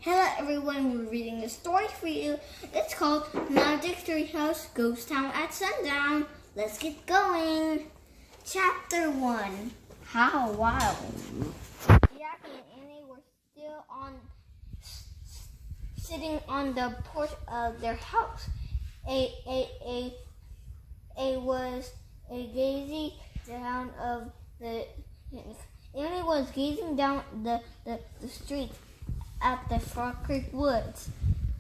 Hello everyone, we're reading a story for you. It's called Magic Treehouse Ghost Town at Sundown. Let's get going. Chapter 1. How wild. Jack and Annie were still sitting on the porch of their house. A was gazing down of the Annie was gazing down the street at the Frog Creek Woods.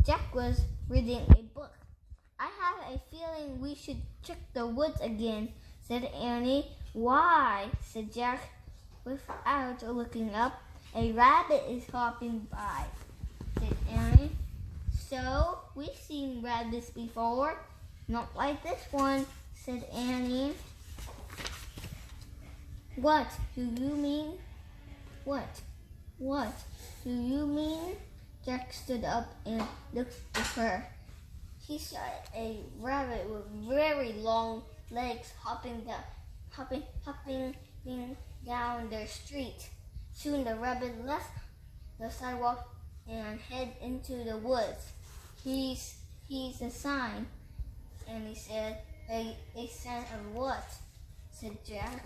Jack was reading a book. I have a feeling we should check the woods again, said Annie. Why? Said Jack without looking up. A rabbit is hopping by, said Annie. So, we've seen rabbits before. Not like this one, said Annie. What do you mean? What do you mean? Jack stood up and looked at her. He saw a rabbit with very long legs hopping down the street. Soon the rabbit left the sidewalk and headed into the woods. He's a sign. And he said, a sign of what? Said Jack.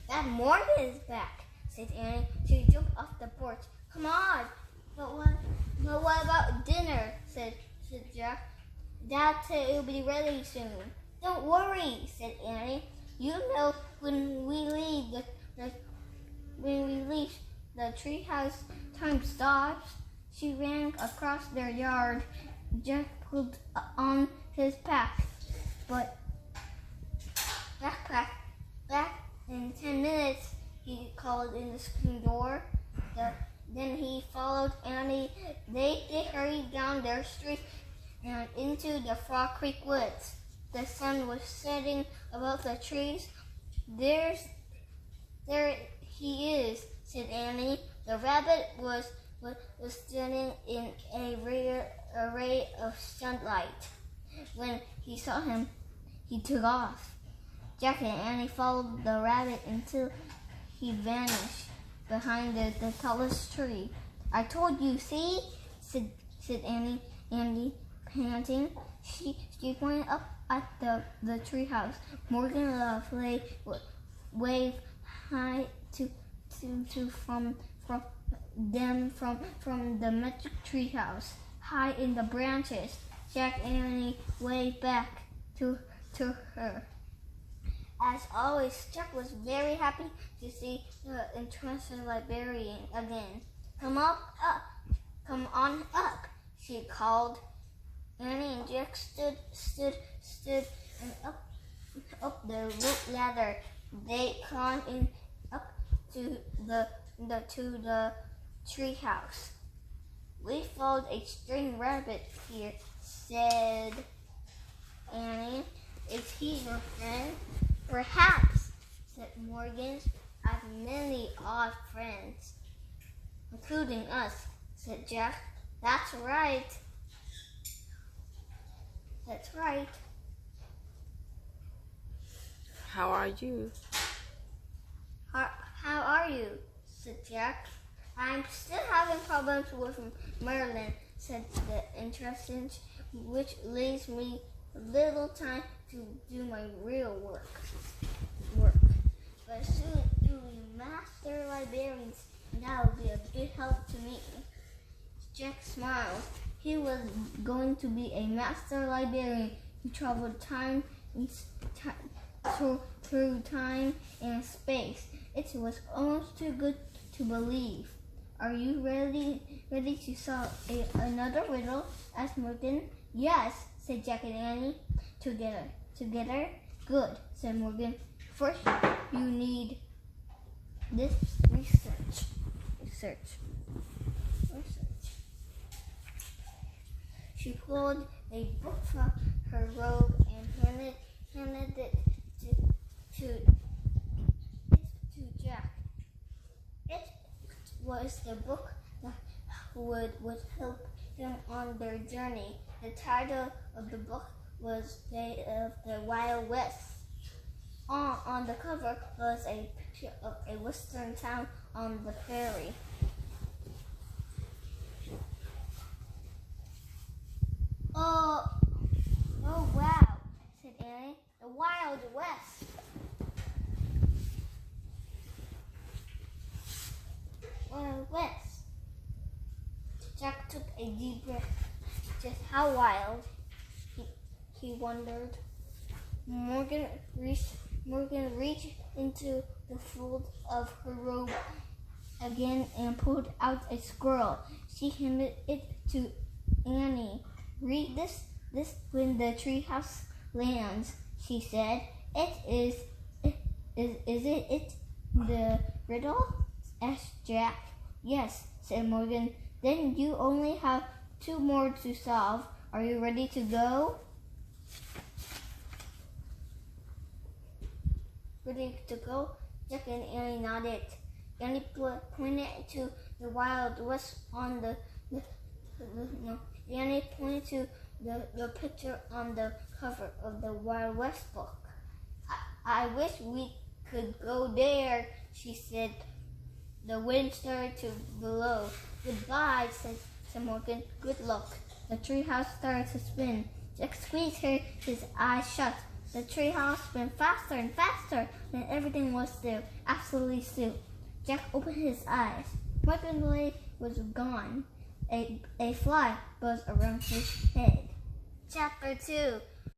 That Morgan is back, said Annie. She jumped off the porch. Come on. But what about dinner? said Jack. Dad said it'll be ready soon. Don't worry, said Annie. You know when we leave the treehouse, time stops. She ran across their yard. Jack pulled on his backpack. In 10 minutes, he called in the screen door. Then he followed Annie. They hurried down their street and into the Frog Creek Woods. The sun was setting above the trees. There he is, said Annie. The rabbit was standing in a ray of sunlight. When he saw him, he took off. Jack and Annie followed the rabbit until he vanished behind the tallest tree. I told you, see? said Annie, panting. She pointed up at the treehouse. Morgan Love waved hi to from the magic treehouse. High in the branches, Jack and Annie waved back to her. As always, Jack was very happy to see the interesting librarian again. Come on up, she called. Annie and Jack stood and up the rope ladder. They climbed in up to the tree house. We found a string rabbit here, said Annie. Is he your friend? Perhaps, said Morgan. I have many odd friends, including us, said Jack. That's right. That's right. How are you? How are you? said Jack. I'm still having problems with Merlin, said the interesting, which leaves me little time to do my real work. But soon you'll be master librarians, and that will be a big help to me. Jack smiled. He was going to be a master librarian who traveled through time and space. It was almost too good to believe. Are you ready to solve another riddle? asked Morgan. Yes, said Jack and Annie. Together? Good, said Morgan. First, you need this research. She pulled a book from her robe and handed it to Jack. It was the book that would help them on their journey. The title of the book was Day of the Wild West. On the cover was a picture of a western town on the prairie. Oh wow, said Annie. The Wild West. Wild West. Jack took a deep breath. Just how wild, he wondered. Morgan reached into the fold of her robe again and pulled out a scroll. She handed it to Annie. Read this when the treehouse lands, she said. Is it the riddle? Asked Jack. Yes, said Morgan. Then you only have 2 more to solve. Are you ready to go? Ready to go? Jack and Annie nodded. Annie pointed to the Wild West on Annie pointed to the picture on the cover of the Wild West book. I wish we could go there, she said. The wind started to blow. Goodbye, said Morgan. Good luck. The treehouse started to spin. Jack squeezed his eyes shut. The treehouse spun faster and faster, and everything was still, absolutely still. Jack opened his eyes. Morgan was gone. A fly buzzed around his head. Chapter 2.